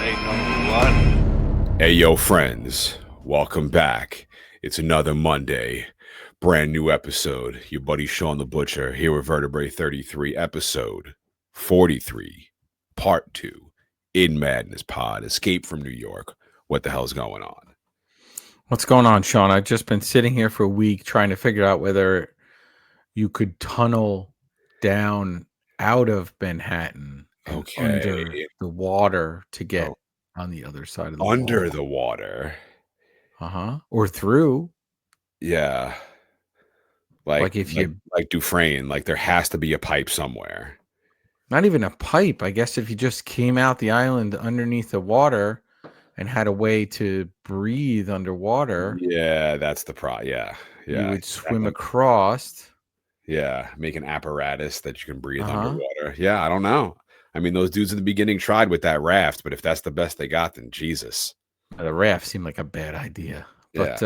Ain't number one. Hey, yo, friends. Welcome back. It's another Monday. Brand new episode. Your buddy Shawn the Butcher here with Ep.43, episode 43, part 2. In Madness Pod. Escape from New York. What the hell's going on? What's going on, Shawn? I've just been sitting here for a week trying to figure out whether you could tunnel down out of Manhattan and under the water to get on the other side of the Under wall. the water. Or through. Yeah. Like Dufresne, like there has to be a pipe somewhere. Not even a pipe. I guess if you just came out the island underneath the water and had a way to breathe underwater. Yeah, that's the Yeah. You would swim across. Yeah, make an apparatus that you can breathe underwater. Yeah, I don't know. I mean, those dudes in the beginning tried with that raft, but if that's the best they got, then Jesus. The raft seemed like a bad idea. But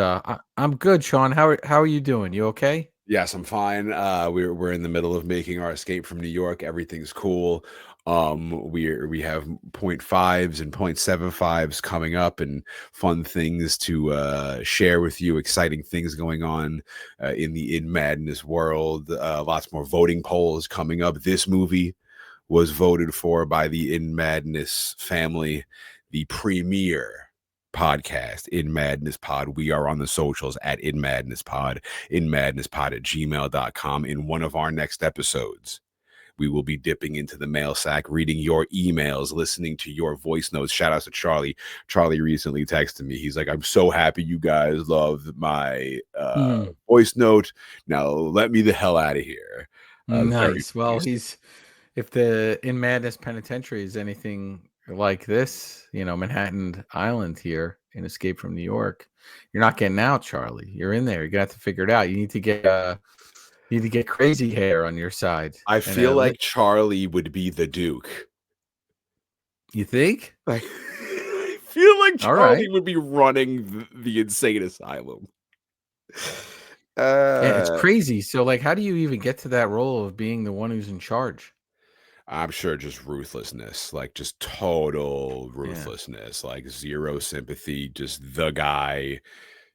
I'm good, Shawn. How are you doing? You okay? Yes, I'm fine. We're in the middle of making our escape from New York. Everything's cool. We have 0.5s and 0.75s coming up and fun things to share with you, exciting things going on in the In Madness world. Lots more voting polls coming up. This movie was voted for by the In Madness family, the premier podcast, In Madness Pod. We are on the socials at In Madness Pod, inmadnesspod@gmail.com. In one of our next episodes, we will be dipping into the mail sack, reading your emails, listening to your voice notes. Shout out to Charlie. Charlie recently texted me. He's like, I'm so happy you guys love my voice note. Now let me the hell out of here. Nice. Well, if the In Madness Penitentiary is anything like this, Manhattan Island here in Escape from New York, you're not getting out, Charlie. You're in there. You're gonna have to figure it out. You need to get crazy hair on your side. I feel like Charlie would be the Duke. You think? I feel like Charlie would be running the insane asylum. It's crazy. So, how do you even get to that role of being the one who's in charge? I'm sure just ruthlessness, like just total ruthlessness, like zero sympathy, just the guy.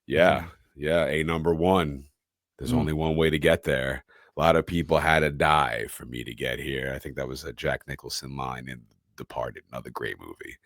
Yeah. A number one. There's only one way to get there. A lot of people had to die for me to get here. I think that was a Jack Nicholson line in Departed, another great movie.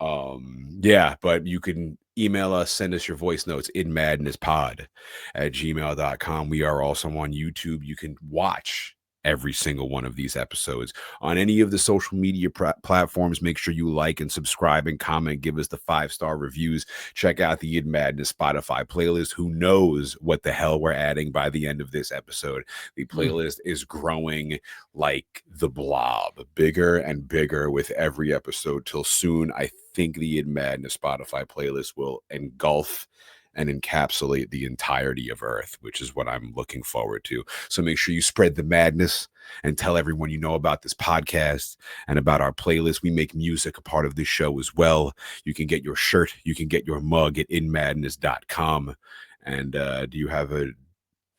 But you can email us, send us your voice notes, inmadnesspod@gmail.com. We are also on YouTube. You can watch every single one of these episodes on any of the social media platforms. Make sure you like and subscribe and comment. Give us the 5-star reviews. Check out the In Madness Spotify playlist. Who knows what the hell we're adding by the end of this episode? The playlist is growing like the blob, bigger and bigger with every episode till soon. I think the In Madness Spotify playlist will engulf and encapsulate the entirety of Earth, which is what I'm looking forward to. So make sure you spread the madness and tell everyone you know about this podcast and about our playlist. We make music a part of this show as well. You can get your shirt, you can get your mug at inmadness.com. And do you have a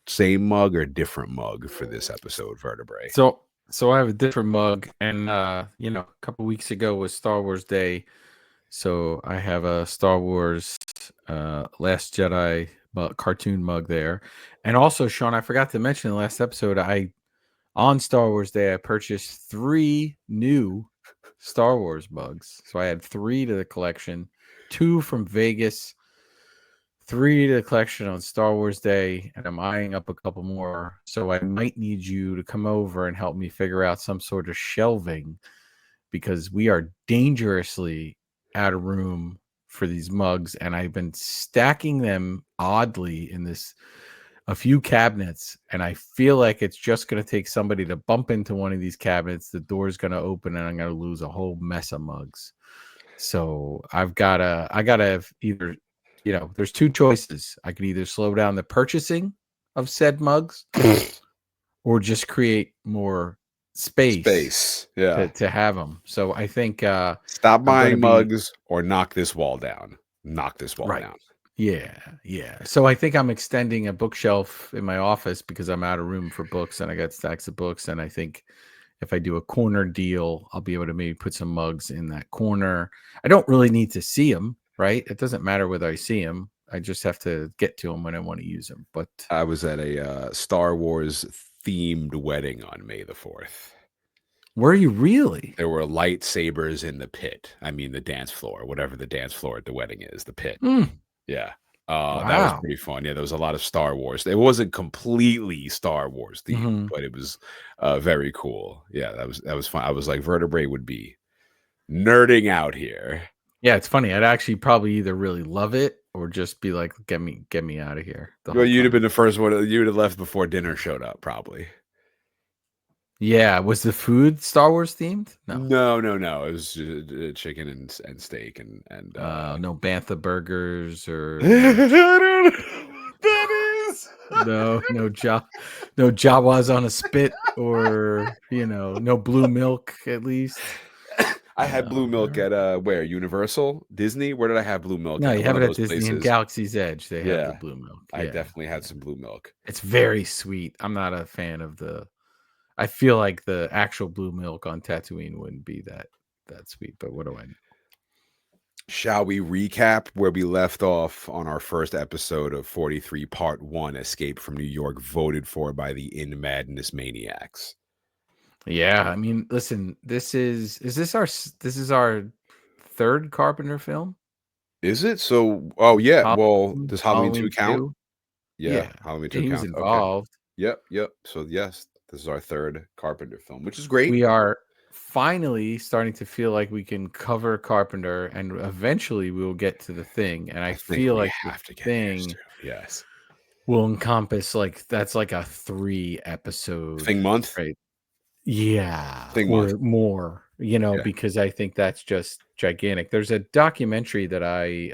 same mug or different mug for this episode, Vertebrae? So I have a different mug, and a couple weeks ago was Star Wars Day. So I have a Star Wars Last Jedi cartoon mug there. And also, Shawn, I forgot to mention in the last episode, on Star Wars Day, I purchased 3 new Star Wars mugs. So I had 3 to the collection, 2 from Vegas, 3 to the collection on Star Wars Day, and I'm eyeing up a couple more. So I might need you to come over and help me figure out some sort of shelving, because we are dangerously out of room for these mugs, and I've been stacking them oddly in a few cabinets, and I feel like it's just going to take somebody to bump into one of these cabinets, the door's going to open, and I'm going to lose a whole mess of mugs. So I gotta either, there's 2 choices. I could either slow down the purchasing of said mugs or just create more space to have them. So I think stop buying mugs or knock this wall down. Down. Yeah. So I think I'm extending a bookshelf in my office because I'm out of room for books, and I got stacks of books, and I think if I do a corner deal, I'll be able to maybe put some mugs in that corner. I don't really need to see them, right? It doesn't matter whether I see them. I just have to get to them when I want to use them. But I was at a Star Wars themed wedding on May the 4th. were you really? There were lightsabers in the pit. I mean, the dance floor, whatever the dance floor at the wedding is, the pit. Mm, Yeah. That was wow. pretty fun. Yeah, there was a lot of Star Wars. It wasn't completely Star Wars themed, Mhm. but it was very cool. Yeah, that was fun. I was like, Vertebrae would be nerding out here. Yeah, it's funny. I'd actually probably either really love it or just be like, get me out of here the Well, whole you'd have time. been the first one. You'd have left before dinner showed up, probably. Yeah, was the food Star Wars themed? No. No. It was chicken and steak and No Bantha burgers or I don't know what that is. no Jawas on a spit or no blue milk at least. I had blue milk No. at where? Universal? Disney? Where did I have blue milk No, at? you One have of it at those Disney and places. Galaxy's Edge. They have the Yeah. blue milk. I Yeah. definitely had some blue milk. It's very sweet. I'm not a fan of I feel like the actual blue milk on Tatooine wouldn't be that sweet, but what do I know? Shall we recap where we left off on our first episode of 43 Part 1, Escape from New York, voted for by the In Madness Maniacs? Yeah, I mean, listen, this is our third Carpenter film? Is it? So, oh yeah. Well, Halloween does Halloween 2 count? 2? Yeah, Yeah. Halloween Yeah, 2 he was counts. Okay. involved. Yep. So yes, this is our third Carpenter film, which is great. We are finally starting to feel like we can cover Carpenter, and eventually we will get to The Thing, and I think feel we like The have to get there Thing soon. Yes. will encompass that's like a 3 episode, Thing month? right? Yeah, Thing or month. more, Yeah. because I think that's just gigantic. There's a documentary that I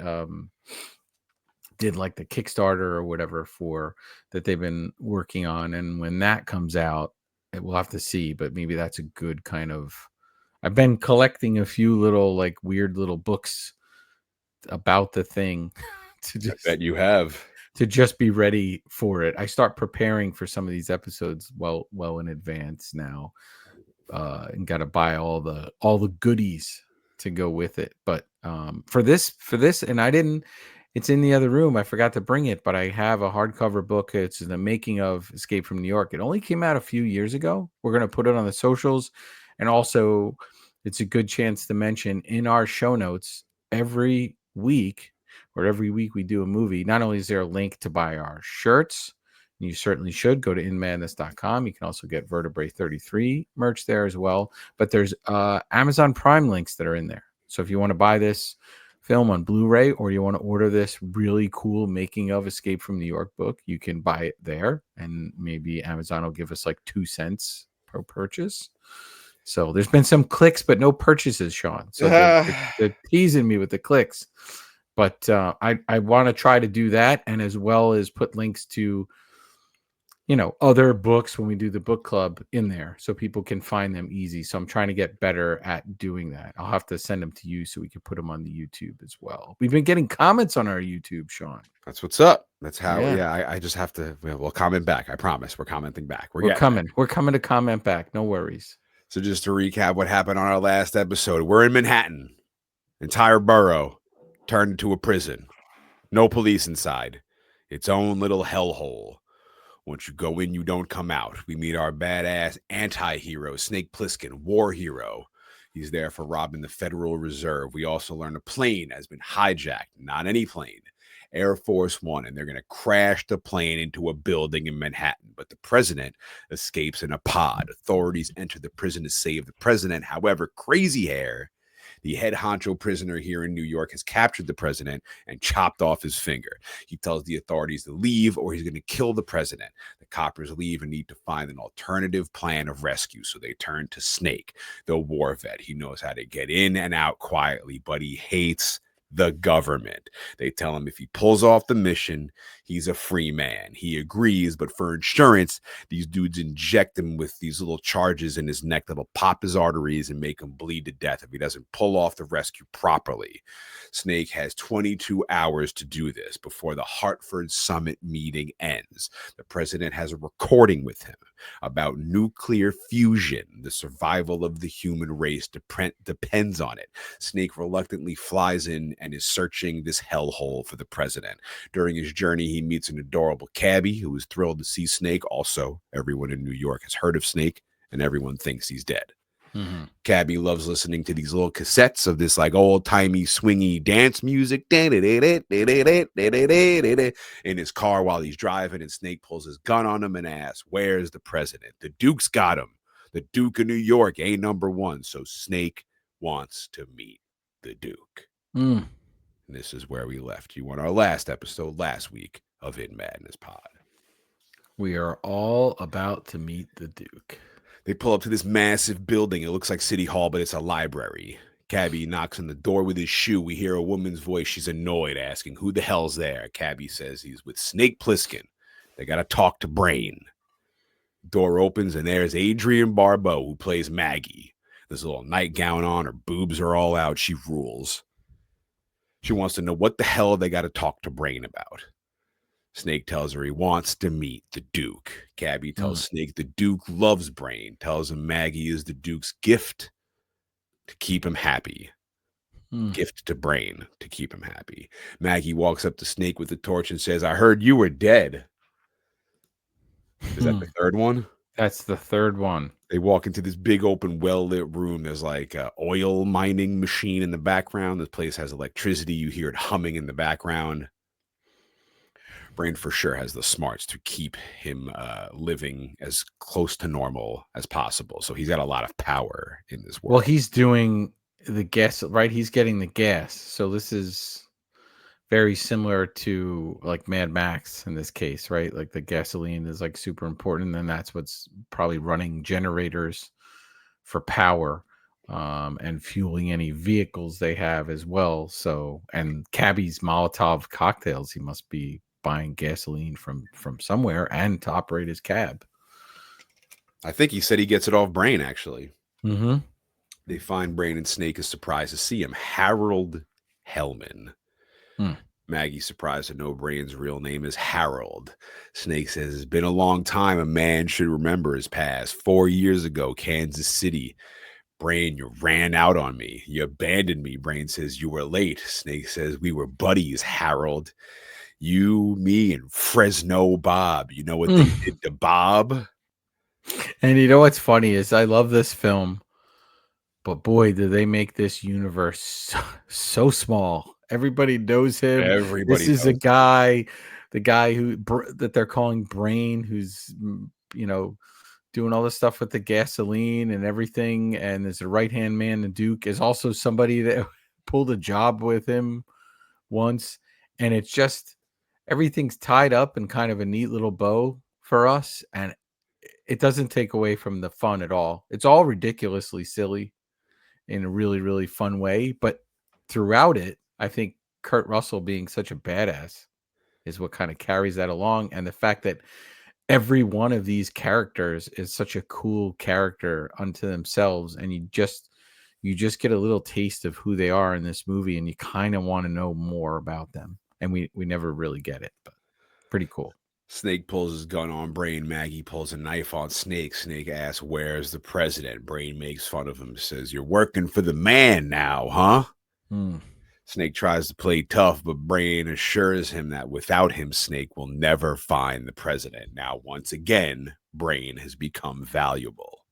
did like the Kickstarter or whatever for that they've been working on, and when that comes out, we'll have to see, but maybe that's a good kind of I've been collecting a few little like weird little books about The Thing to I bet you have. just be ready for it. I start preparing for some of these episodes well in advance now, and got to buy all the goodies to go with it. But for this, and I didn't. It's in the other room. I forgot to bring it, but I have a hardcover book. It's the making of Escape from New York. It only came out a few years ago. We're gonna put it on the socials, and also it's a good chance to mention in our show notes every week we do a movie. Not only is there a link to buy our shirts, you certainly should go to inmadness.com. You can also get Vertebrae 33 merch there as well. But there's Amazon Prime links that are in there. So if you want to buy this film on Blu-ray or you want to order this really cool making of Escape from New York book, you can buy it there. And maybe Amazon will give us like 2 cents per purchase. So there's been some clicks, but no purchases, Shawn. So they're teasing me with the clicks. But I want to try to do that, and as well as put links to other books when we do the book club in there so people can find them easy. So I'm trying to get better at doing that. I'll have to send them to you so we can put them on the YouTube as well. We've been getting comments on our YouTube, Shawn. That's what's up. That's how. Yeah. Yeah, I just have to. We'll comment back. I promise. We're commenting back. We're coming. We're coming to comment back. No worries. So just to recap what happened on our last episode, we're in Manhattan. Entire borough turned into a prison. No police inside. Its own little hellhole. Once you go in, you don't come out. We meet our badass anti-hero, Snake Plissken, war hero. He's there for robbing the Federal Reserve. We also learn a plane has been hijacked. Not any plane. Air Force One, and they're going to crash the plane into a building in Manhattan. But the president escapes in a pod. Authorities enter the prison to save the president. However, Crazy Hair, the head honcho prisoner here in New York, has captured the president and chopped off his finger. He tells the authorities to leave or he's going to kill the president. The coppers leave and need to find an alternative plan of rescue, so they turn to Snake, the war vet. He knows how to get in and out quietly, but he hates the government. They tell him if he pulls off the mission, he's a free man. He agrees, but for insurance, these dudes inject him with these little charges in his neck that'll pop his arteries and make him bleed to death if he doesn't pull off the rescue properly. Snake has 22 hours to do this before the Hartford Summit meeting ends. The president has a recording with him. about nuclear fusion. The survival of the human race depends on it. Snake reluctantly flies in and is searching this hellhole for the president. During his journey, he meets an adorable cabbie who is thrilled to see Snake. Also, everyone in New York has heard of Snake, and everyone thinks he's dead. Mm-hmm. Cabbie loves listening to these little cassettes of this like old-timey swingy dance music in his car while he's driving, and Snake pulls his gun on him and asks, "Where's the president?" The Duke's got him. The Duke of New York ain't #1, so Snake wants to meet the Duke. And this is where we left you on our last episode last week of In Madness Pod. We are all about to meet the Duke. They pull up to this massive building. It looks like City Hall, but it's a library. Cabbie knocks on the door with his shoe. We hear a woman's voice. She's annoyed, asking, "Who the hell's there?" Cabbie says he's with Snake Plissken. They got to talk to Brain. Door opens, and there's Adrienne Barbeau, who plays Maggie. This little nightgown on. Her boobs are all out. She rules. She wants to know what the hell they got to talk to Brain about. Snake tells her he wants to meet the Duke. Cabbie tells Snake the Duke loves Brain, tells him Maggie is the Duke's gift to keep him happy. Gift to Brain to keep him happy. Maggie walks up to Snake with the torch and says, "I heard you were dead." Is that the third one? That's the third one. They walk into this big open, well-lit room. There's like an oil mining machine in the background. This place has electricity. You hear it humming in the background. Brain for sure has the smarts to keep him living as close to normal as possible. So he's got a lot of power in this world. Well, he's doing the gas, right? He's getting the gas. So this is very similar to like Mad Max in this case, right? Like the gasoline is like super important. And that's what's probably running generators for power and fueling any vehicles they have as well. So, and Cabbie's Molotov cocktails, he must be buying gasoline from somewhere and to operate his cab. I think he said he gets it off Brain, actually. Mm-hmm. They find Brain, and Snake is surprised to see him. Harold Hellman. Maggie's surprised to know Brain's real name is Harold. Snake says, "It's been a long time. A man should remember his past. 4 years ago, Kansas City. Brain, you ran out on me. You abandoned me." Brain says, "You were late." Snake says, "We were buddies, Harold. You, me, and Fresno Bob. You know what they did to Bob?" And you know what's funny is I love this film, but boy, did they make this universe so small. Everybody knows him. Everybody This is a guy, the guy who that they're calling Brain, who's doing all this stuff with the gasoline and everything. And there's a right-hand man, the Duke, is also somebody that pulled a job with him once. And it's just everything's tied up in kind of a neat little bow for us. And it doesn't take away from the fun at all. It's all ridiculously silly in a really, really fun way. But throughout it, I think Kurt Russell being such a badass is what kind of carries that along. And the fact that every one of these characters is such a cool character unto themselves. And you just get a little taste of who they are in this movie. And you kind of want to know more about them. And we never really get it, but pretty cool. Snake pulls his gun on Brain. Maggie pulls a knife on Snake. Snake asks, "Where's the president?" Brain makes fun of him, says, "You're working for the man now, huh?" Snake tries to play tough, but Brain assures him that without him, Snake will never find the president. Now, once again, Brain has become valuable.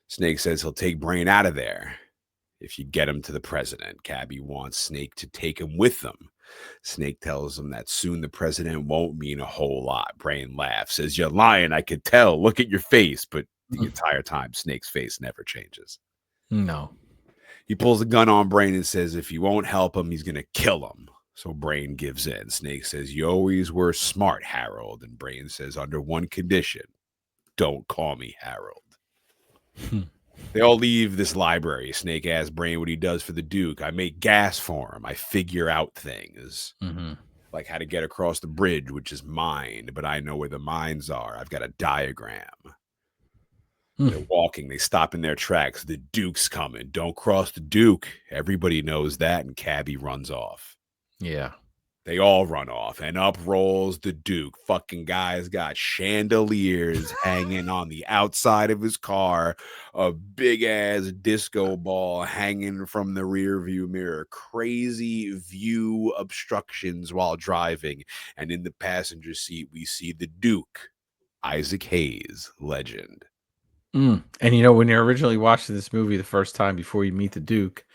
Snake says he'll take Brain out of there if you get him to the president. Cabbie wants Snake to take him with them. Snake tells him that soon the president won't mean a whole lot. Brain laughs, says, "You're lying, I could tell. Look at your face." But the entire time, Snake's face never changes. No. He pulls a gun on Brain and says if he won't help him, he's going to kill him. So Brain gives in. Snake says, "You always were smart, Harold." And Brain says, "Under one condition, don't call me Harold." They all leave this library. Snake asks Brain what he does for the Duke. "I make gas for him. I figure out things. Like how to get across the bridge, which is mined, but I know where the mines are. I've got a diagram." They're walking. They stop in their tracks. "The Duke's coming. Don't cross the Duke." Everybody knows that, and Cabbie runs off. Yeah. They all run off, and up rolls the Duke. Fucking guy's got chandeliers hanging on the outside of his car, a big ass disco ball hanging from the rear view mirror, crazy view obstructions while driving. And in the passenger seat, we see the Duke, Isaac Hayes, legend. And when you're originally watching this movie the first time before you meet the Duke,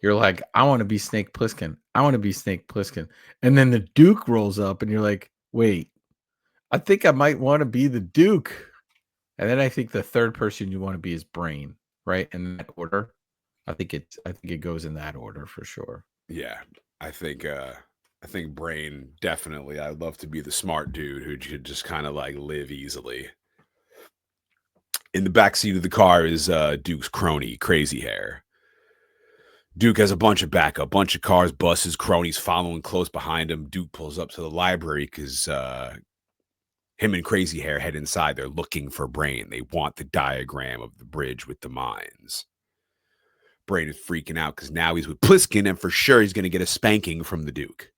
you're like, I want to be Snake Plissken. I want to be Snake Plissken. And then the Duke rolls up and you're like, wait, I think I might want to be the Duke. And then I think the third person you want to be is Brain, right? In that order. I think it goes in that order for sure. Yeah. I think Brain definitely. I'd love to be the smart dude who could just kind of like live easily. In the backseat of the car is Duke's crony, Crazy Hair. Duke has a bunch of backup, bunch of cars, buses, cronies following close behind him. Duke pulls up to the library because him and Crazy Hair head inside. They're looking for Brain. They want the diagram of the bridge with the mines. Brain is freaking out because now he's with Pliskin, and for sure he's going to get a spanking from the Duke.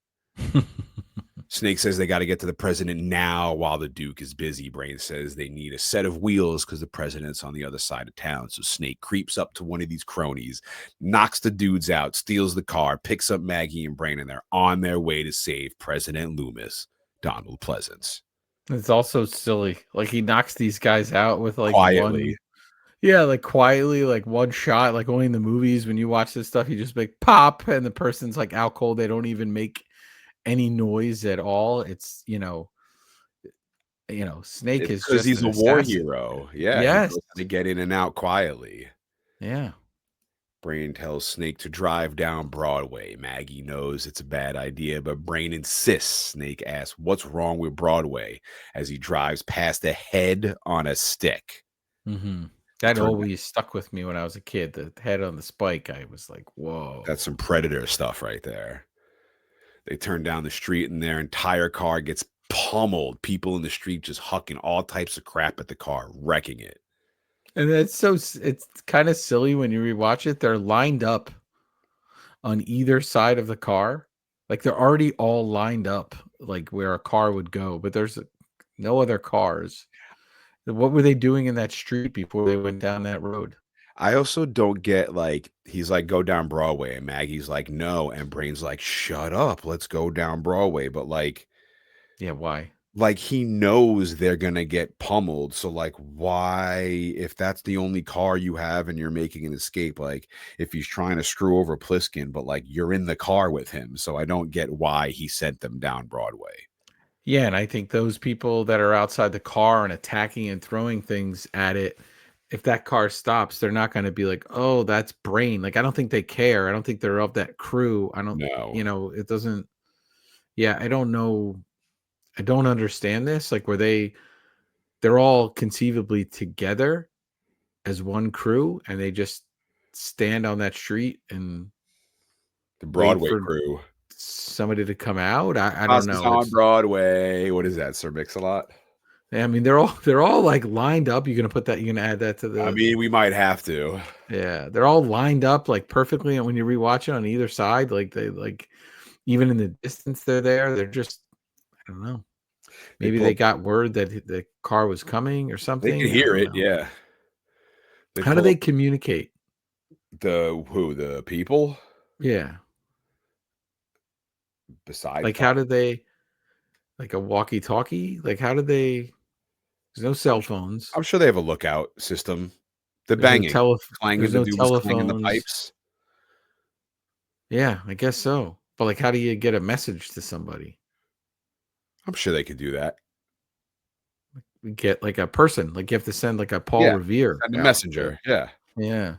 Snake says they got to get to the president now while the Duke is busy. Brain says they need a set of wheels because the president's on the other side of town. So Snake creeps up to one of these cronies, knocks the dudes out, steals the car, picks up Maggie and Brain, and they're on their way to save President Loomis, Donald Pleasance. It's also silly. Like he knocks these guys out with like Quietly. like quietly, like one shot. Like only in the movies when you watch this stuff, you just make pop and the person's like out cold. They don't even make any noise at all. It's Snake is Because just he's an a war assassin. hero. Yeah. Yes. He knows how to get in and out quietly. Yeah. Brain tells Snake to drive down Broadway. Maggie knows it's a bad idea, but Brain insists. Snake asks, what's wrong with Broadway? As he drives past a head on a stick. Mm-hmm. That always stuck with me when I was a kid. The head on the spike, I was like, whoa. That's some Predator stuff right there. They turn down the street and their entire car gets pummeled. People in the street just hucking all types of crap at the car, wrecking it. And it's kind of silly when you rewatch it. They're lined up on either side of the car. Like they're already all lined up, like where a car would go, but there's no other cars. What were they doing in that street before they went down that road? I also don't get, like, he's like, go down Broadway, and Maggie's like, no, and Brain's like, shut up, let's go down Broadway. But like, yeah, why? Like, he knows they're gonna get pummeled, so like, why, if that's the only car you have and you're making an escape, like if he's trying to screw over Pliskin, but like you're in the car with him, so I don't get why he sent them down Broadway. Yeah, and I think those people that are outside the car and attacking and throwing things at it, if that car stops, they're not going to be like, "Oh, that's Brain." Like I don't think they care. I don't think they're of that crew. I don't No. it doesn't. Yeah, I don't know. I don't understand this. Like they're all conceivably together as one crew and they just stand on that street and The wait Broadway for crew. somebody to come out. I don't know. On Broadway. What is that, Sir Mix-a-Lot? I mean, they're all like lined up. You're gonna add that to the. I mean, we might have to. Yeah, they're all lined up like perfectly, and when you rewatch it on either side, like they like even in the distance they're there. They're just I don't know. Maybe they got word that the car was coming or something. They can hear it. Yeah. How do they communicate? The people? Yeah. Besides, like how did they? Like a walkie-talkie? Like how did they? There's no cell phones. I'm sure they have a lookout system. The There's banging, no clanging, there's the no dude was clanging the telephones. pipes. Yeah, I guess so. But like, how do you get a message to somebody? I'm sure they could do that. Get like a person, like you have to send like a Paul Revere. Send a messenger. Yeah. Yeah.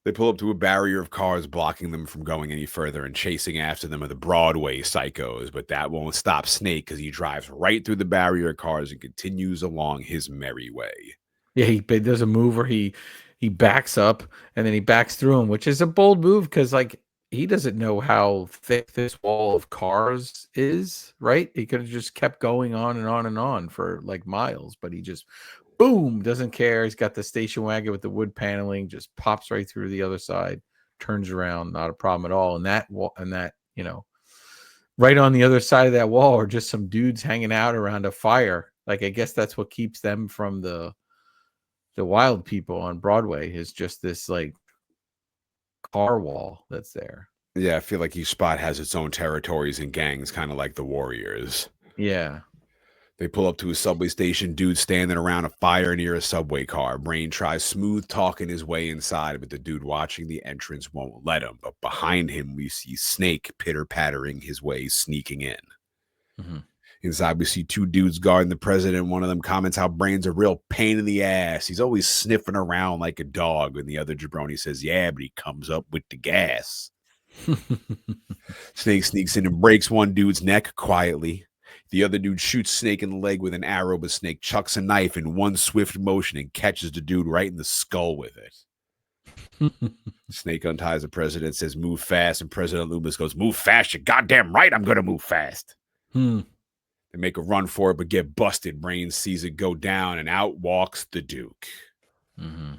They pull up to a barrier of cars blocking them from going any further, and chasing after them are the Broadway psychos, but that won't stop Snake because he drives right through the barrier of cars and continues along his merry way. Yeah, he does a move where he backs up and then he backs through him, which is a bold move because like he doesn't know how thick this wall of cars is, right? He could have just kept going on and on and on for like miles, but he just boom, doesn't care. He's got the station wagon with the wood paneling, just pops right through the other side, turns around, not a problem at all. And that right on the other side of that wall are just some dudes hanging out around a fire. Like, I guess that's what keeps them from the wild people on Broadway, is just this like car wall that's there. Yeah, I feel like each spot has its own territories and gangs, kind of like the Warriors. Yeah. They pull up to a subway station, dude standing around a fire near a subway car. Brain tries smooth talking his way inside, but the dude watching the entrance won't let him. But behind him, we see Snake pitter-pattering his way, sneaking in. Mm-hmm. Inside, we see two dudes guarding the president. One of them comments how Brain's a real pain in the ass. He's always sniffing around like a dog. And the other jabroni says, yeah, but he comes up with the gas. Snake sneaks in and breaks one dude's neck quietly. The other dude shoots Snake in the leg with an arrow, but Snake chucks a knife in one swift motion and catches the dude right in the skull with it. Snake unties the president, says, move fast, and President Loomis goes, move fast, you're goddamn right, I'm going to move fast. They make a run for it, but get busted. Brain sees it go down, and out walks the Duke. Mm-hmm.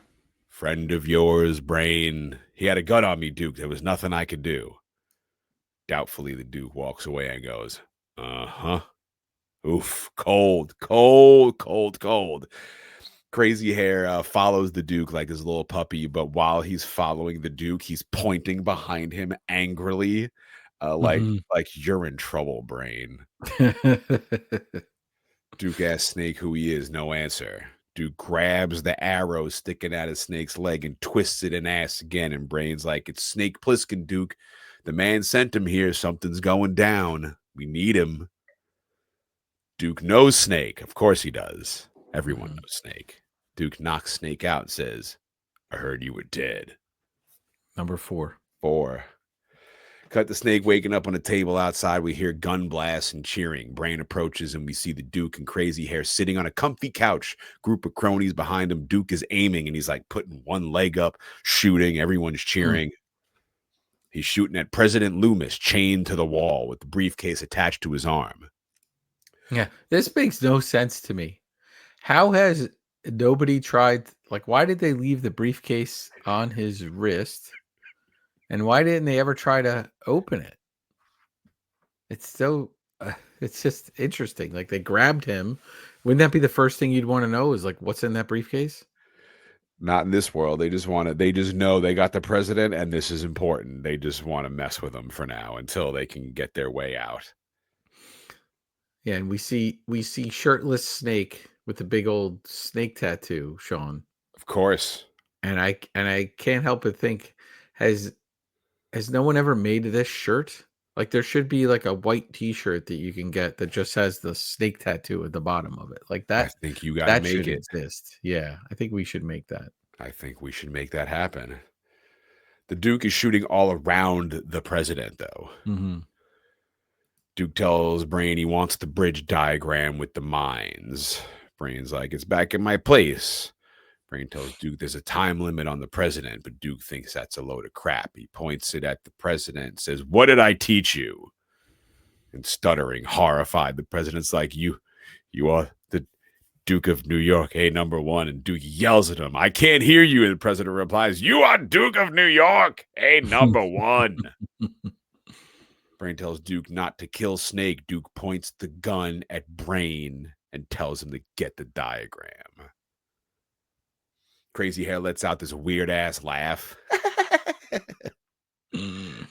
Friend of yours, Brain. He had a gun on me, Duke. There was nothing I could do. Doubtfully, the Duke walks away and goes, uh-huh. Oof, cold. Crazy Hair follows the Duke like his little puppy, but while he's following the Duke, he's pointing behind him angrily, like you're in trouble, Brain. Duke asks Snake who he is, no answer. Duke grabs the arrow sticking out of Snake's leg and twists it and asks again, and Brain's like, it's Snake Plissken, Duke. The man sent him here. Something's going down. We need him. Duke knows Snake. Of course he does. Everyone knows Snake. Duke knocks Snake out and says, I heard you were dead. Number 4. Cut to Snake waking up on a table outside. We hear gun blasts and cheering. Brain approaches and we see the Duke and Crazy Hair sitting on a comfy couch. Group of cronies behind him. Duke is aiming and he's like putting one leg up, shooting. Everyone's cheering. He's shooting at President Loomis, chained to the wall with the briefcase attached to his arm. Yeah, this makes no sense to me. How has nobody tried? Like, why did they leave the briefcase on his wrist? And why didn't they ever try to open it? It's so, it's just interesting. Like, they grabbed him. Wouldn't that be the first thing you'd want to know is like, what's in that briefcase? Not in this world. They just know they got the president and this is important. They just want to mess with him for now until they can get their way out. Yeah, and we see shirtless Snake with the big old snake tattoo, Shawn. Of course. And I can't help but think, has no one ever made this shirt? Like, there should be like a white T-shirt that you can get that just has the snake tattoo at the bottom of it. Like that. I think you got to make should it exist. Yeah, I think we should make that. I think we should make that happen. The Duke is shooting all around the president, though. Mm-hmm. Duke tells Brain he wants the bridge diagram with the mines. Brain's like, it's back in my place. Brain tells Duke there's a time limit on the president, but Duke thinks that's a load of crap. He points it at the president and says, what did I teach you? And stuttering, horrified, the president's like, you are the Duke of New York, number 1. And Duke yells at him, I can't hear you. And the president replies, you are Duke of New York, number 1. Brain tells Duke not to kill Snake. Duke points the gun at Brain and tells him to get the diagram. Crazy Hair lets out this weird-ass laugh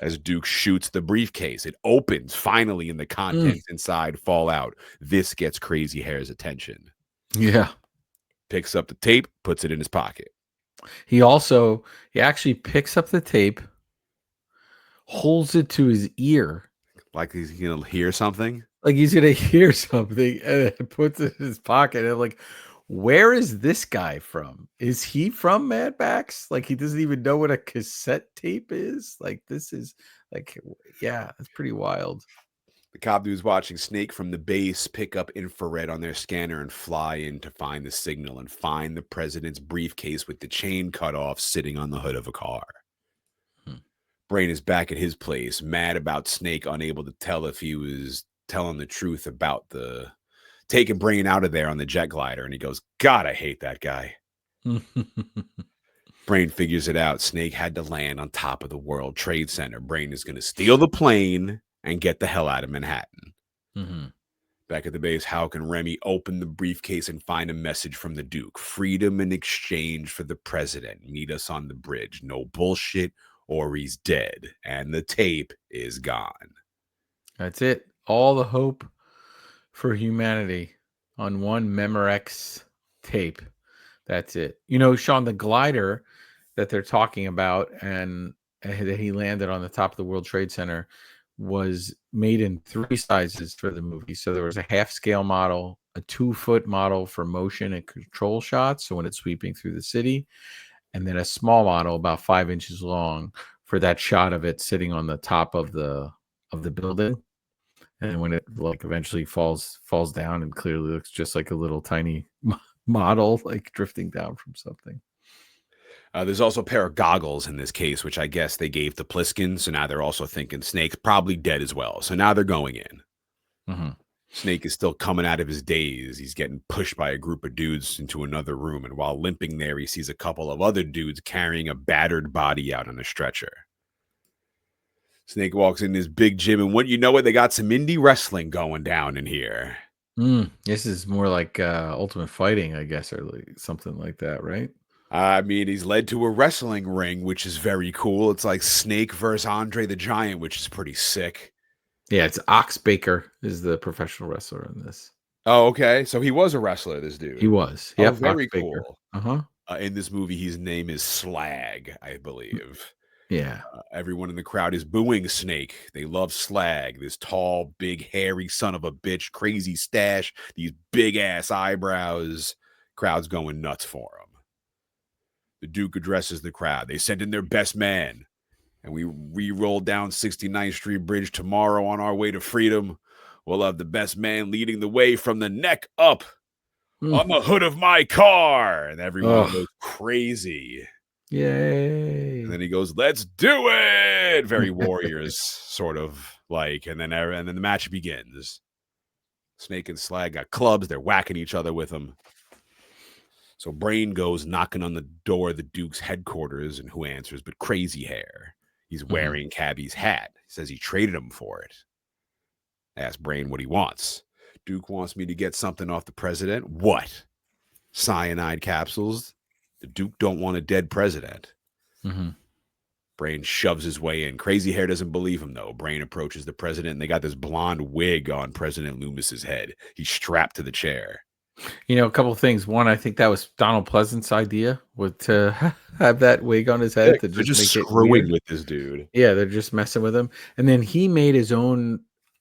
as Duke shoots the briefcase. It opens, finally, and the contents inside fall out. This gets Crazy Hair's attention. Yeah. Picks up the tape, puts it in his pocket. He actually picks up the tape, holds it to his ear. Like he's going to hear something? Like he's going to hear something, and then puts it in his pocket. And like, where is this guy from? Is he from Mad Max? Like, he doesn't even know what a cassette tape is? Like, this is, like, yeah, it's pretty wild. The cop dudes watching Snake from the base pick up infrared on their scanner and fly in to find the signal and find the president's briefcase with the chain cut off sitting on the hood of a car. Brain is back at his place, mad about Snake, unable to tell if he was telling the truth about the taking Brain out of there on the jet glider. And he goes, God, I hate that guy. Brain figures it out. Snake had to land on top of the World Trade Center. Brain is going to steal the plane and get the hell out of Manhattan. Mm-hmm. Back at the base, Houck and Remy open the briefcase and find a message from the Duke. Freedom in exchange for the president. Meet us on the bridge. No bullshit or he's dead. And the tape is gone. That's it. All the hope for humanity on one Memorex tape. That's it. You know, Shawn, the glider that they're talking about and that he landed on the top of the World Trade Center was made in 3 sizes for the movie. So there was a half scale model, a 2-foot model for motion and control shots. So when it's sweeping through the city, and then a small model about 5 inches long for that shot of it sitting on the top of the building. And when it like eventually falls down and clearly looks just like a little tiny model like drifting down from something. There's also a pair of goggles in this case, which I guess they gave to Pliskin. So now they're also thinking Snake's probably dead as well. So now they're going in. Mm-hmm. Snake is still coming out of his daze. He's getting pushed by a group of dudes into another room. And while limping there, he sees a couple of other dudes carrying a battered body out on a stretcher. Snake walks in this big gym, and what you know it, they got some indie wrestling going down in here. This is more like Ultimate Fighting, I guess, or like something like that, right? I mean, he's led to a wrestling ring, which is very cool. It's like Snake versus Andre the Giant, which is pretty sick. Yeah, it's Ox Baker is the professional wrestler in this. Oh, okay. So he was a wrestler, this dude. He was. Oh, Yep, very Ox Baker. cool. Uh-huh. In this movie, his name is Slag, I believe. Yeah. Everyone in the crowd is booing Snake. They love Slag, this tall, big, hairy son of a bitch, crazy stash, these big-ass eyebrows. Crowd's going nuts for him. The Duke addresses the crowd. They sent in their best man, and we re-roll down 69th Street Bridge tomorrow on our way to freedom. We'll have the best man leading the way from the neck up on the hood of my car. And everyone goes crazy. Yay. And then he goes, let's do it. Very Warriors sort of like, and then the match begins. Snake and Slag got clubs. They're whacking each other with them. So Brain goes knocking on the door of the Duke's headquarters, and who answers but Crazy Hair. He's wearing Cabby's hat. He says he traded him for it. Ask Brain what he wants. Duke wants me to get something off the president. What? Cyanide capsules? The Duke don't want a dead president. Brain shoves his way in. Crazy Hair doesn't believe him, though. Brain approaches the president, and they got this blonde wig on President Loomis's head. He's strapped to the chair. You know, a couple of things. One, I think that was Donald Pleasant's idea, to have that wig on his head to just make screwing with this dude. Yeah, they're just messing with him. And then he made his own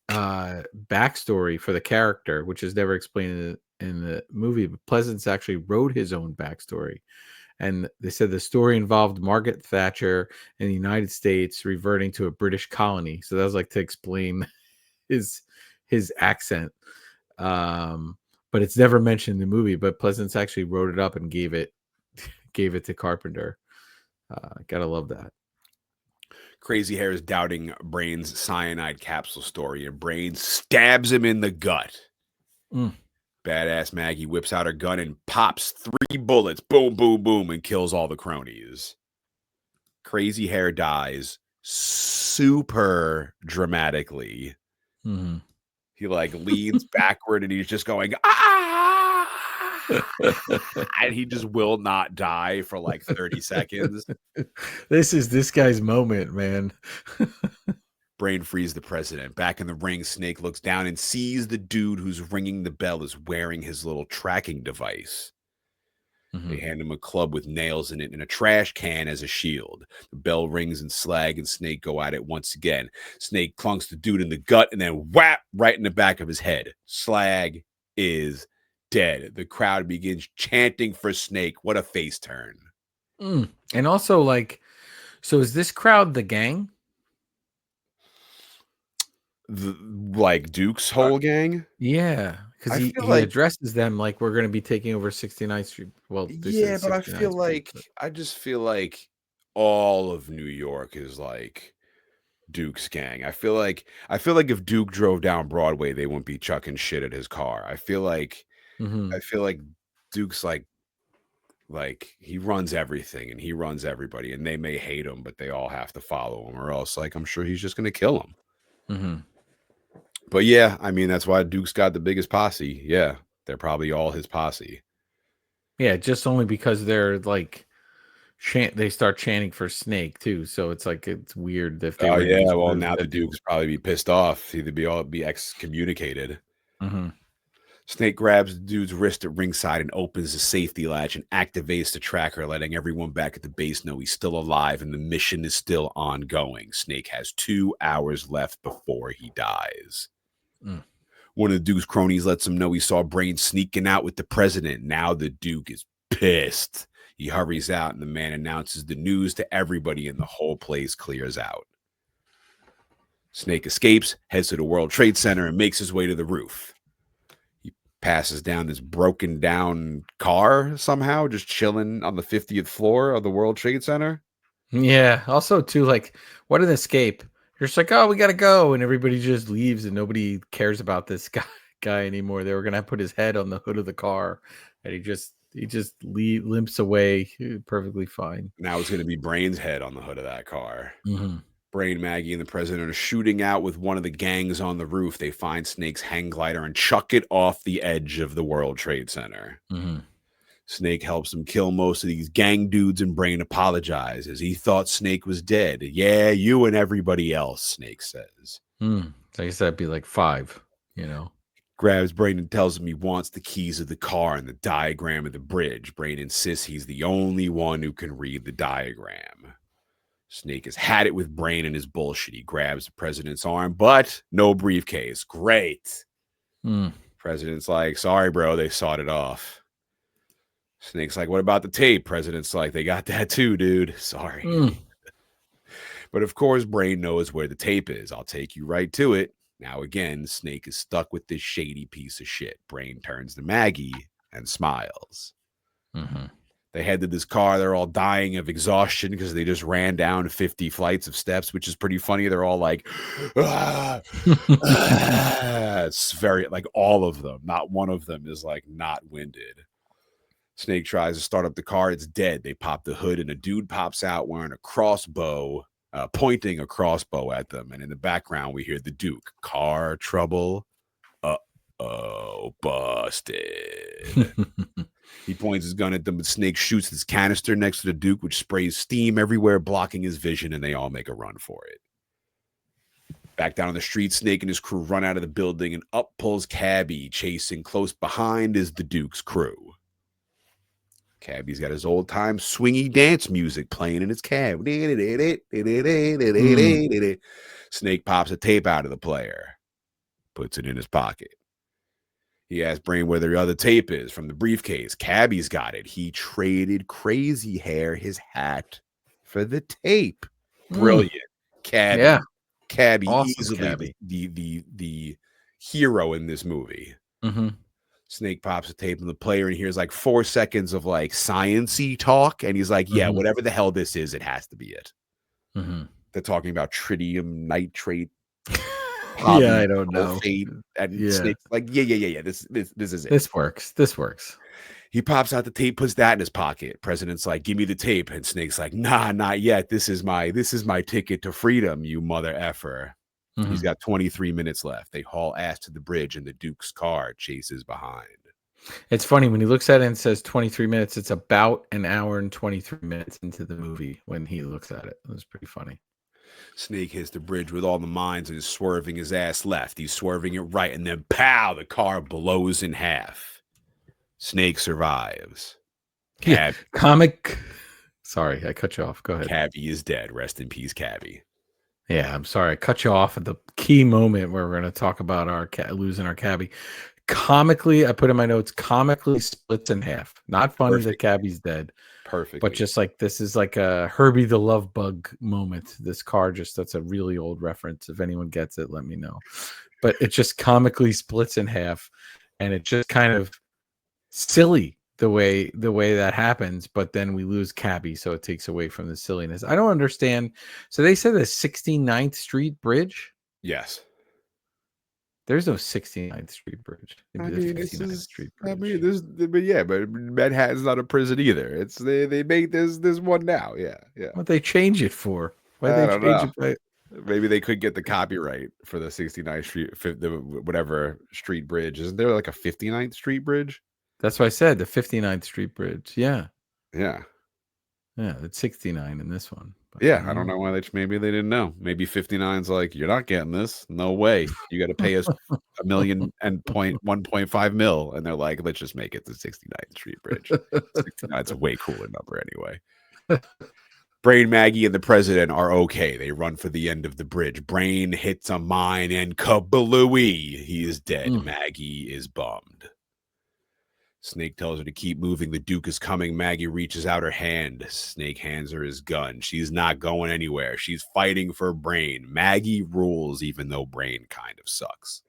backstory for the character, which is never explained in the movie. But Pleasance actually wrote his own backstory. And they said the story involved Margaret Thatcher in the United States reverting to a British colony. So that was like to explain his accent. But it's never mentioned in the movie. But Pleasance actually wrote it up and gave it to Carpenter. Gotta love that. Crazy Hair is doubting Brain's cyanide capsule story, and Brain stabs him in the gut. Badass Maggie whips out her gun and pops 3 bullets. Boom, boom, boom, and kills all the cronies. Crazy Hair dies super dramatically. He like leans backward and he's just going, ah! And he just will not die for like 30 seconds. This is this guy's moment, man. Brain frees the president. Back in the ring, Snake looks down and sees the dude who's ringing the bell is wearing his little tracking device. They hand him a club with nails in it and a trash can as a shield. The bell rings and Slag and Snake go at it once again. Snake clunks the dude in the gut and then whap right in the back of his head. Slag is dead. The crowd begins chanting for Snake. What a face turn. And also, like, so is this crowd the gang? Like Duke's whole gang? Yeah, because he addresses them like we're going to be taking over 69th Street. Well, yeah, but I feel like I just feel like all of New York is like Duke's gang. I feel like if Duke drove down Broadway, they wouldn't be chucking shit at his car. I feel like Duke's like he runs everything and he runs everybody, and they may hate him, but they all have to follow him, or else like I'm sure he's just going to kill him. But yeah, I mean, that's why Duke's got the biggest posse. Yeah, they're probably all his posse. Yeah, just only because they're like they start chanting for Snake too. So it's like it's weird if they Oh were to yeah, just well lose now the that dude. Duke's probably be pissed off. Either be excommunicated. Mm-hmm. Snake grabs the dude's wrist at ringside and opens the safety latch and activates the tracker, letting everyone back at the base know he's still alive and the mission is still ongoing. Snake has 2 hours left before he dies. Mm. One of the Duke's cronies lets him know he saw Brain sneaking out with the president. Now the Duke is pissed. He hurries out and the man announces the news to everybody and the whole place clears out. Snake escapes, heads to the World Trade Center, and makes his way to the roof. He passes down this broken down car somehow, just chilling on the 50th floor of the World Trade Center. Yeah. Also, too, like, what an escape. You're just like, oh, we gotta go, and everybody just leaves, and nobody cares about this guy anymore. They were gonna put his head on the hood of the car, and he just limps away perfectly fine. Now it's going to be Brain's head on the hood of that car. Mm-hmm. Brain, Maggie, and the president are shooting out with one of the gangs on the roof. They find Snake's hang glider and chuck it off the edge of the World Trade Center. Mm-hmm. Snake helps them kill most of these gang dudes, and Brain apologizes. He thought Snake was dead. Yeah, you and everybody else, Snake says. I guess that'd be like 5, you know. Grabs Brain and tells him he wants the keys of the car and the diagram of the bridge. Brain insists he's the only one who can read the diagram. Snake has had it with Brain and his bullshit. He grabs the president's arm, but no briefcase. Great. President's like, sorry, bro, they sawed it off. Snake's like, what about the tape? President's like, they got that too, dude. Sorry. But of course, Brain knows where the tape is. I'll take you right to it. Now again, Snake is stuck with this shady piece of shit. Brain turns to Maggie and smiles. Mm-hmm. They head to this car. They're all dying of exhaustion because they just ran down 50 flights of steps, which is pretty funny. They're all like, ah, ah. It's very, like, all of them. Not one of them is like not winded. Snake tries to start up the car. It's dead. They pop the hood and a dude pops out wearing a crossbow, pointing a crossbow at them. And in the background, we hear the Duke. Car trouble. Uh-oh, busted. He points his gun at them, but Snake shoots his canister next to the Duke, which sprays steam everywhere, blocking his vision, and they all make a run for it. Back down on the street, Snake and his crew run out of the building, and up pulls Cabby. Chasing close behind is the Duke's crew. Cabby's got his old-time swingy dance music playing in his cab. Snake pops a tape out of the player, puts it in his pocket. He asks Brain where the other tape is from the briefcase. Cabby's got it. He traded Crazy Hair his hat for the tape. Brilliant. Cabby. Yeah. Cabby, awesome, easily Cabby. The hero in this movie. Mm-hmm. Snake pops a tape in the player and hears like 4 seconds of like science-y talk. And he's like, yeah, whatever the hell this is, it has to be it. Mm-hmm. They're talking about tritium nitrate. Yeah, I don't know. And Snake's like, yeah. This is it. This works. He pops out the tape, puts that in his pocket. President's like, give me the tape. And Snake's like, nah, not yet. This is my ticket to freedom, you mother effer. Mm-hmm. He's got 23 minutes left. They haul ass to the bridge and the Duke's car chases behind. It's funny when he looks at it and says 23 minutes, it's about an hour and 23 minutes into the movie when he looks at it. It was pretty funny. Snake hits the bridge with all the mines and is swerving his ass left. He's swerving it right, and then pow, the car blows in half. Snake survives. Comic. Sorry, I cut you off. Go ahead. Cabby is dead. Rest in peace, Cabby. Yeah, I'm sorry. I cut you off at the key moment where we're going to talk about our losing our Cabby. Comically, I put in my notes, comically splits in half. Not funny that Cabby's dead. Perfect. But just like this is like a Herbie the Love Bug moment. This car that's a really old reference. If anyone gets it, let me know. But it just comically splits in half, and it just kind of silly the way that happens. But then we lose Cabby, so it takes away from the silliness. I don't understand. So they said the 69th Street Bridge. Yes. There's no 69th Street Bridge. Maybe the 59th Street Bridge. But Manhattan's not a prison either. It's they made this one now. Yeah. What they change it for? Why they change it? Maybe they could get the copyright for the 69th Street, whatever street bridge. Isn't there like a 59th Street bridge? That's why I said the 59th Street Bridge. Yeah. Yeah. Yeah. It's 69 in this one. But Yeah. I don't know why maybe they didn't know. Maybe 59's like, you're not getting this. No way. You got to pay us $1 million and 1.5 mil. And they're like, let's just make it the 69th Street Bridge. 69's a way cooler number anyway. Brain, Maggie, and the president are okay. They run for the end of the bridge. Brain hits a mine and kablooey. He is dead. Maggie is bummed. Snake tells her to keep moving. The Duke is coming. Maggie reaches out her hand. Snake hands her his gun. She's not going anywhere. She's fighting for Brain. Maggie rules, even though Brain kind of sucks.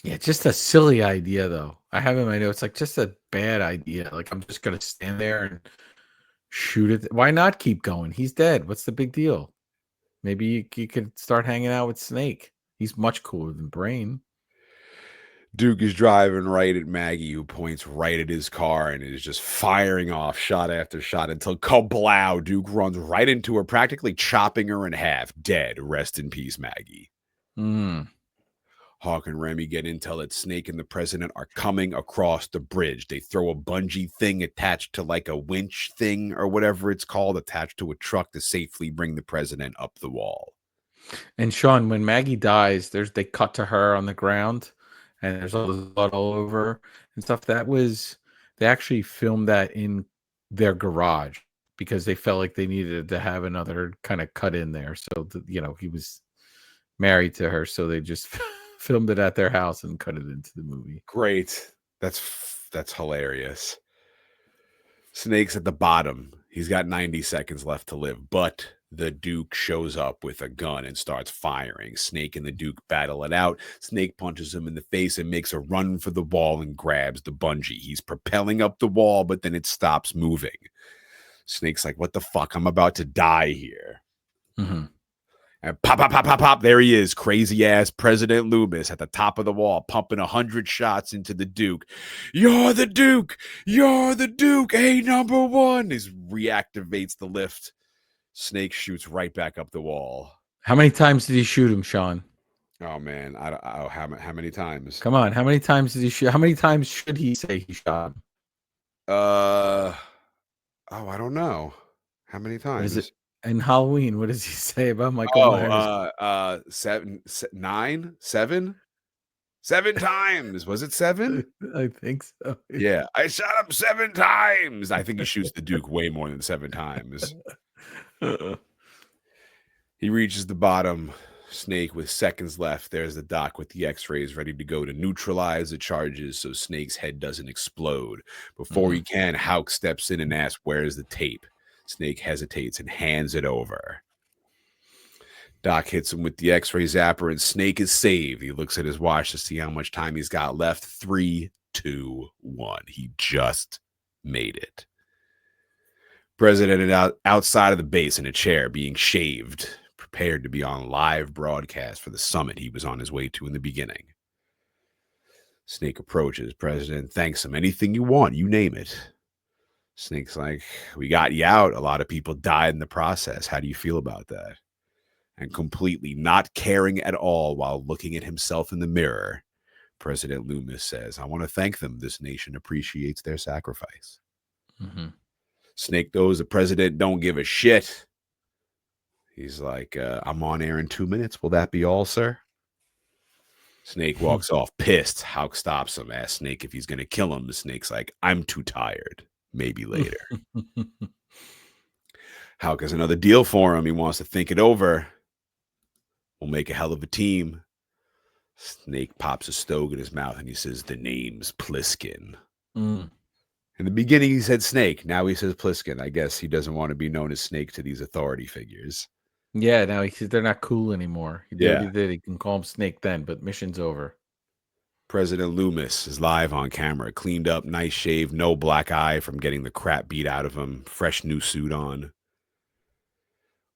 Yeah, just a silly idea, though. I have in my notes, like, just a bad idea. Like, I'm just going to stand there and shoot it. Why not keep going? He's dead. What's the big deal? Maybe you could start hanging out with Snake. He's much cooler than Brain. Duke is driving right at Maggie, who points right at his car and is just firing off shot after shot until kablow, Duke runs right into her, practically chopping her in half. Dead. Rest in peace, Maggie. Hawk and Remy get intel that Snake and the president are coming across the bridge. They throw a bungee thing attached to like a winch thing or whatever it's called, attached to a truck to safely bring the president up the wall. And Shawn, when Maggie dies, they cut to her on the ground and there's all this blood all over her and stuff. They actually filmed that in their garage because they felt like they needed to have another kind of cut in there. So, he was married to her. So they just filmed it at their house and cut it into the movie. Great. That's hilarious. Snake's at the bottom. He's got 90 seconds left to live, but the Duke shows up with a gun and starts firing. Snake and the Duke battle it out. Snake punches him in the face and makes a run for the wall and grabs the bungee. He's propelling up the wall, but then it stops moving. Snake's like, what the fuck? I'm about to die here. And pop, pop, pop, pop, pop. There he is. Crazy ass President Loomis at the top of the wall, pumping 100 shots into the Duke. You're the Duke. You're the Duke. Hey, number one. He reactivates the lift. Snake shoots right back up the wall. How many times did he shoot him, Shawn? Oh, man. How many times? Come on. How many times did he shoot? How many times should he say he shot him? I don't know. How many times? Is it? In Halloween, what does he say about Michael Myers? 7 times. Was it 7? I think so. Yeah, I shot him 7 times. I think he shoots the Duke way more than 7 times. He reaches the bottom. Snake with seconds left. There's the doc with the x-rays ready to go to neutralize the charges so Snake's head doesn't explode. Before he can, Hawk steps in and asks, where's the tape? Snake hesitates and hands it over. Doc hits him with the x-ray zapper and Snake is saved. He looks at his watch to see how much time he's got left. 3, 2, 1. He just made it. President is outside of the base in a chair being shaved, prepared to be on live broadcast for the summit he was on his way to in the beginning. Snake approaches. President thanks him. Anything you want, you name it. Snake's like, we got you out. A lot of people died in the process. How do you feel about that? And completely not caring at all while looking at himself in the mirror, President Loomis says, I want to thank them. This nation appreciates their sacrifice. Snake knows the president don't give a shit. He's like, I'm on air in 2 minutes. Will that be all, sir? Snake walks off pissed. Hawk stops him, asks Snake if he's going to kill him. The Snake's like, I'm too tired. Maybe later. Hawk has another deal for him. He wants to think it over. We'll make a hell of a team. Snake pops a stogie in his mouth and he says, the name's Pliskin. In the beginning, he said Snake. Now he says Pliskin. I guess he doesn't want to be known as Snake to these authority figures. Yeah, now he says they're not cool anymore. He Yeah. did. He can call him Snake then, but mission's over. President Loomis is live on camera, cleaned up, nice shave, no black eye from getting the crap beat out of him, fresh new suit on.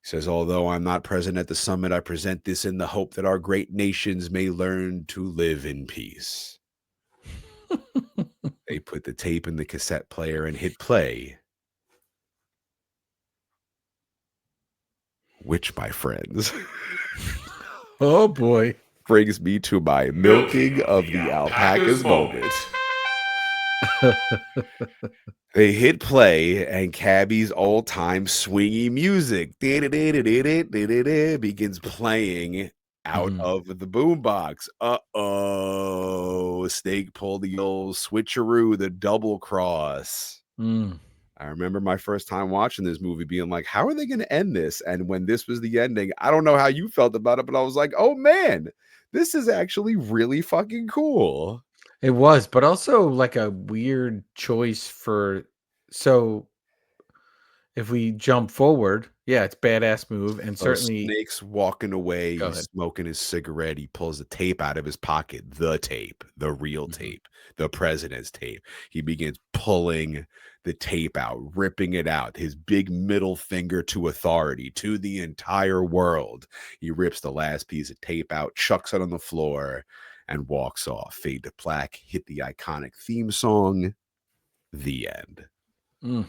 He says, although I'm not present at the summit, I present this in the hope that our great nations may learn to live in peace. They put the tape in the cassette player and hit play. Which, my friends, Oh boy. Brings me to my milking of the alpacas moment. They hit play, and Cabby's old-time swingy music begins playing out Mhm. of the boombox. Uh-oh. Snake pulled the old switcheroo, the double cross. Mm. I remember my first time watching this movie being like, how are they going to end this? And when this was the ending, I don't know how you felt about it, but I was like, oh man, this is actually really fucking cool. It was, but also like a weird choice for so if we jump forward, yeah, it's badass move and So certainly Snake's walking away, go he's ahead. smoking his cigarette, he pulls the tape out of his pocket, the real Mhm. tape, the president's tape. He begins pulling the tape out, ripping it out, his big middle finger to authority, to the entire world. He rips the last piece of tape out, chucks it on the floor, and walks off. Fade to black, hit the iconic theme song, the end. Mm.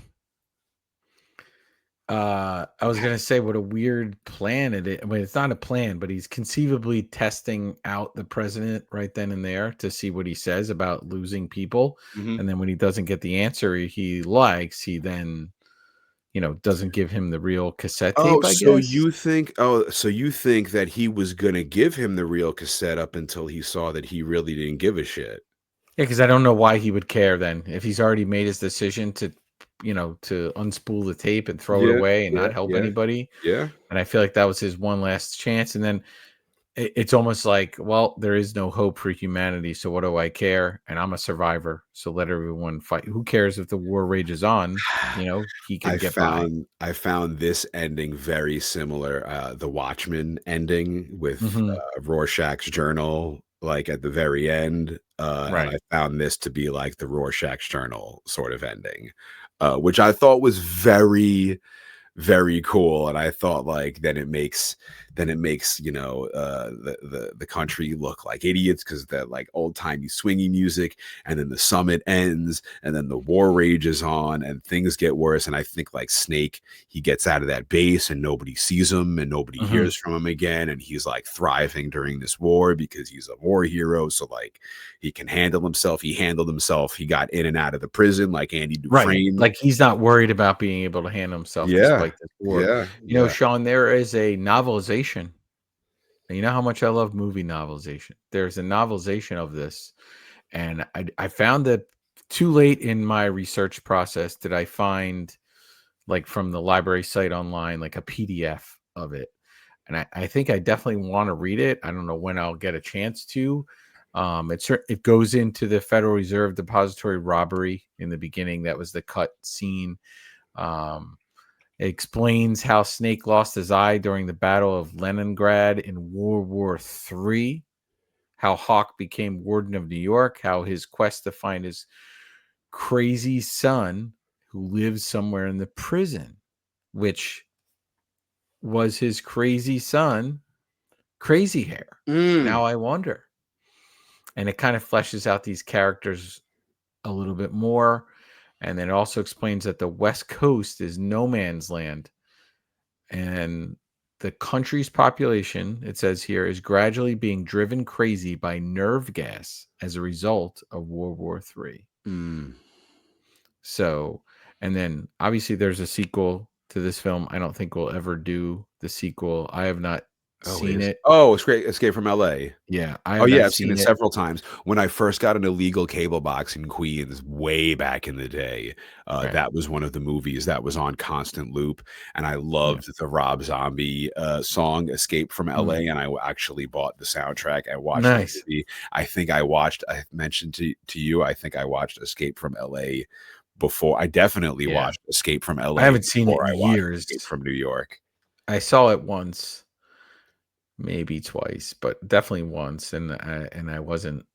I was gonna say what a weird plan it is. I mean, it's not a plan, but he's conceivably testing out the president right then and there to see what he says about losing people. Mhm. And then when he doesn't get the answer he likes, he then, doesn't give him the real cassette Oh, tape, I guess. so you think that he was gonna give him the real cassette up until he saw that he really didn't give a shit. Yeah, because I don't know why he would care then if he's already made his decision to unspool the tape and throw it Yeah, away and yeah, not help yeah, anybody. yeah. And I feel like that was his one last chance. And then it's almost like, well, there is no hope for humanity. So what do I care? And I'm a survivor. So let everyone fight. Who cares if the war rages on? He can get by. I found this ending very similar, the Watchmen ending with, Hmm. Rorschach's journal, like, at the very end, and I Right. found this to be like the Rorschach's journal sort of ending, which I thought was very, very cool. And I thought like then it makes the country look like idiots because that like old timey swingy music, and then the summit ends, and then the war rages on, and things get worse. And I think like Snake, he gets out of that base, and nobody sees him, and nobody Hmm. hears from him again, and he's like thriving during this war because he's a war hero. So like he can handle himself. He handled himself. He got in and out of the prison like Andy Right. Dufresne. Like he's not worried about being able to handle himself Yeah, despite this war. yeah, yeah. Sean, there is a novelization. And you know how much I love movie novelization. There's a novelization of this. And I found that too late in my research process did I find like from the library site online, like a PDF of it. And I think I definitely want to read it. I don't know when I'll get a chance to. It goes into the Federal Reserve Depository robbery in the beginning. That was the cut scene. Um, it explains how Snake lost his eye during the Battle of Leningrad in World War III, how Hawk became Warden of New York, how his quest to find his crazy son who lives somewhere in the prison, which was his crazy son, Crazy Hair. Mm. Now I wonder. And it kind of fleshes out these characters a little bit more. And then it also explains that the West Coast is no man's land. And the country's population, it says here, is gradually being driven crazy by nerve gas as a result of World War III. Mm. So, and then obviously there's a sequel to this film. I don't think we'll ever do the sequel. I have not Oh, seen it. It's great. Escape from LA. Yeah, I Oh have yeah, not I've seen seen it it. several times. When I first got an illegal cable box in Queens way back in the day, Right. that was one of the movies that was on constant loop, and I Yeah. loved the Rob Zombie song "Escape from Mm. LA," and I actually bought the soundtrack. I watched the Nice. movie. I mentioned to you, I think I watched Escape from LA before. I definitely Yeah. watched Escape from I LA haven't seen it before in I watched years. Escape from New York. I saw it once, maybe twice, but definitely once, and I wasn't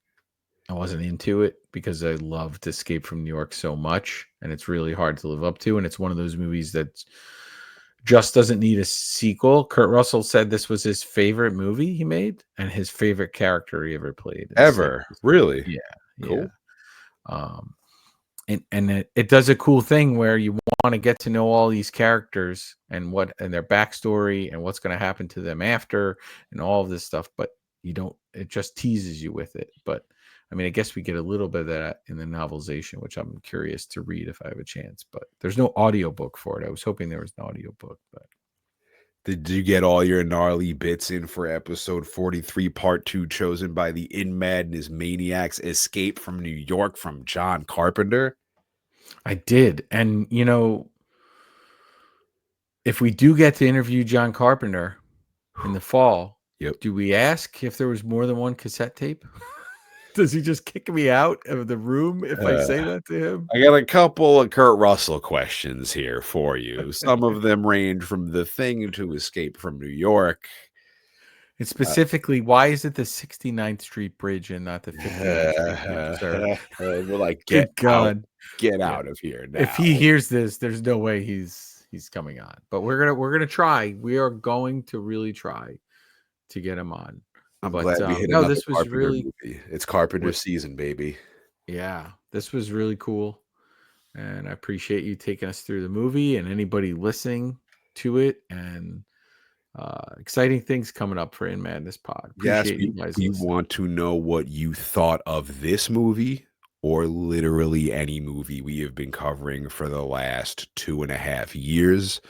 into it because I loved Escape from New York so much, and it's really hard to live up to. And it's one of those movies that just doesn't need a sequel. Kurt Russell said this was his favorite movie he made and his favorite character he ever played in the Ever. series. Really? Yeah, yeah. Cool. Um, and it does a cool thing where you want to get to know all these characters and their backstory and what's going to happen to them after and all of this stuff, but you don't. It just teases you with it. But I mean, I guess we get a little bit of that in the novelization, which I'm curious to read if I have a chance. But there's no audiobook for it. I was hoping there was an audiobook, but Did you get all your gnarly bits in for episode 43, part 2, chosen by the In Madness Maniacs, Escape from New York from John Carpenter? I did. And, if we do get to interview John Carpenter in the fall, do we ask if there was more than one cassette tape? Does he just kick me out of the room if I say that to him? I got a couple of Kurt Russell questions here for you. Some of them range from The Thing to Escape from New York. And specifically, why is it the 69th Street Bridge and not the 59th Street Bridge? We're like, Good God. Get out of here now. If he hears this, there's no way he's coming on. But we're gonna try. We are going to really try to get him on. I'm glad we hit another this was Carpenter really movie. It's Carpenter season, baby. Yeah, this was really cool. And I appreciate you taking us through the movie and anybody listening to it, and exciting things coming up for In Madness Pod. Appreciate you guys. We want to know what you thought of this movie or literally any movie we have been covering for the last 2.5 years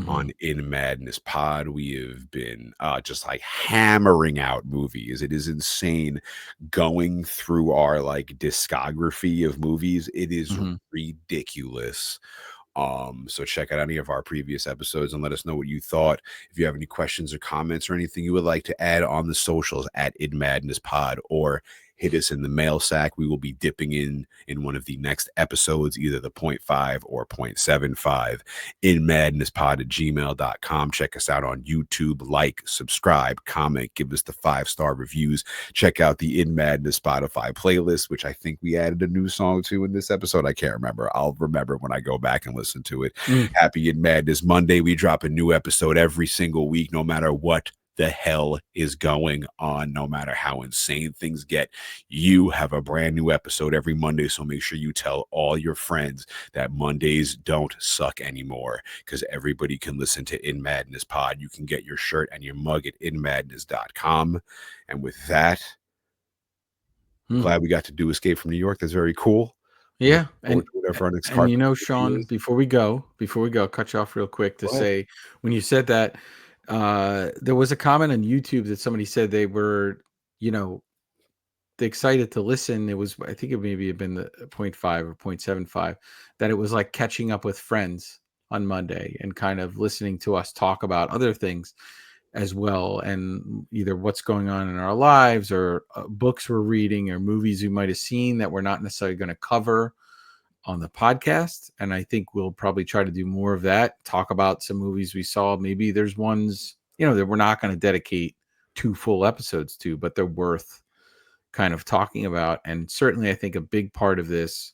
on In Madness Pod. We have been just like hammering out movies. It is insane going through our like discography of movies. It is ridiculous. So check out any of our previous episodes and let us know what you thought. If you have any questions or comments or anything you would like to add on the socials at In Madness Pod, or hit us in the mail sack. We will be dipping in one of the next episodes, either the 0.5 or 0.75, inmadnesspod@gmail.com. Check us out on YouTube. Like, subscribe, comment, give us the 5-star reviews. Check out the In Madness Spotify playlist, which I think we added a new song to in this episode. I can't remember. I'll remember when I go back and listen to it. Happy In Madness Monday. We drop a new episode every single week, no matter what the hell is going on, no matter how insane things get. You have a brand new episode every Monday, so make sure you tell all your friends that Mondays don't suck anymore, because everybody can listen to In Madness Pod. You can get your shirt and your mug at inmadness.com. And with that, glad we got to do Escape from New York. That's very cool. Yeah. And Shawn, before we go, cut you off real quick to say, when you said that, there was a comment on YouTube that somebody said they were, excited to listen. It was, I think it maybe had been the 0.5 or 0.75, that it was like catching up with friends on Monday and kind of listening to us talk about other things as well, and either what's going on in our lives or books we're reading or movies we might have seen that we're not necessarily going to cover on the podcast. And I think we'll probably try to do more of that, talk about some movies we saw. Maybe there's ones, that we're not going to dedicate 2 full episodes to, but they're worth kind of talking about. And certainly I think a big part of this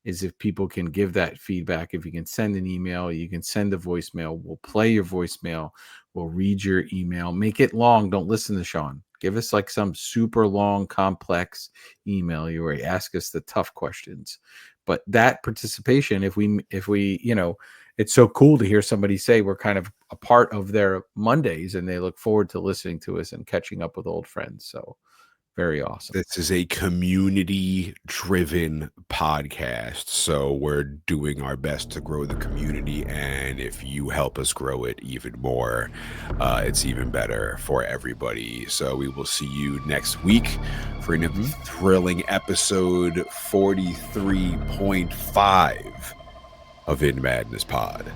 is if people can give that feedback. If you can send an email, you can send a voicemail. We'll play your voicemail. We'll read your email. Make it long. Don't listen to Shawn. Give us like some super long, complex email where you ask us the tough questions. But that participation, if we, it's so cool to hear somebody say we're kind of a part of their Mondays and they look forward to listening to us and catching up with old friends. So very awesome. This is a community-driven podcast, so we're doing our best to grow the community, and if you help us grow it even more, it's even better for everybody. So we will see you next week for another thrilling episode 43.5 of In Madness Pod.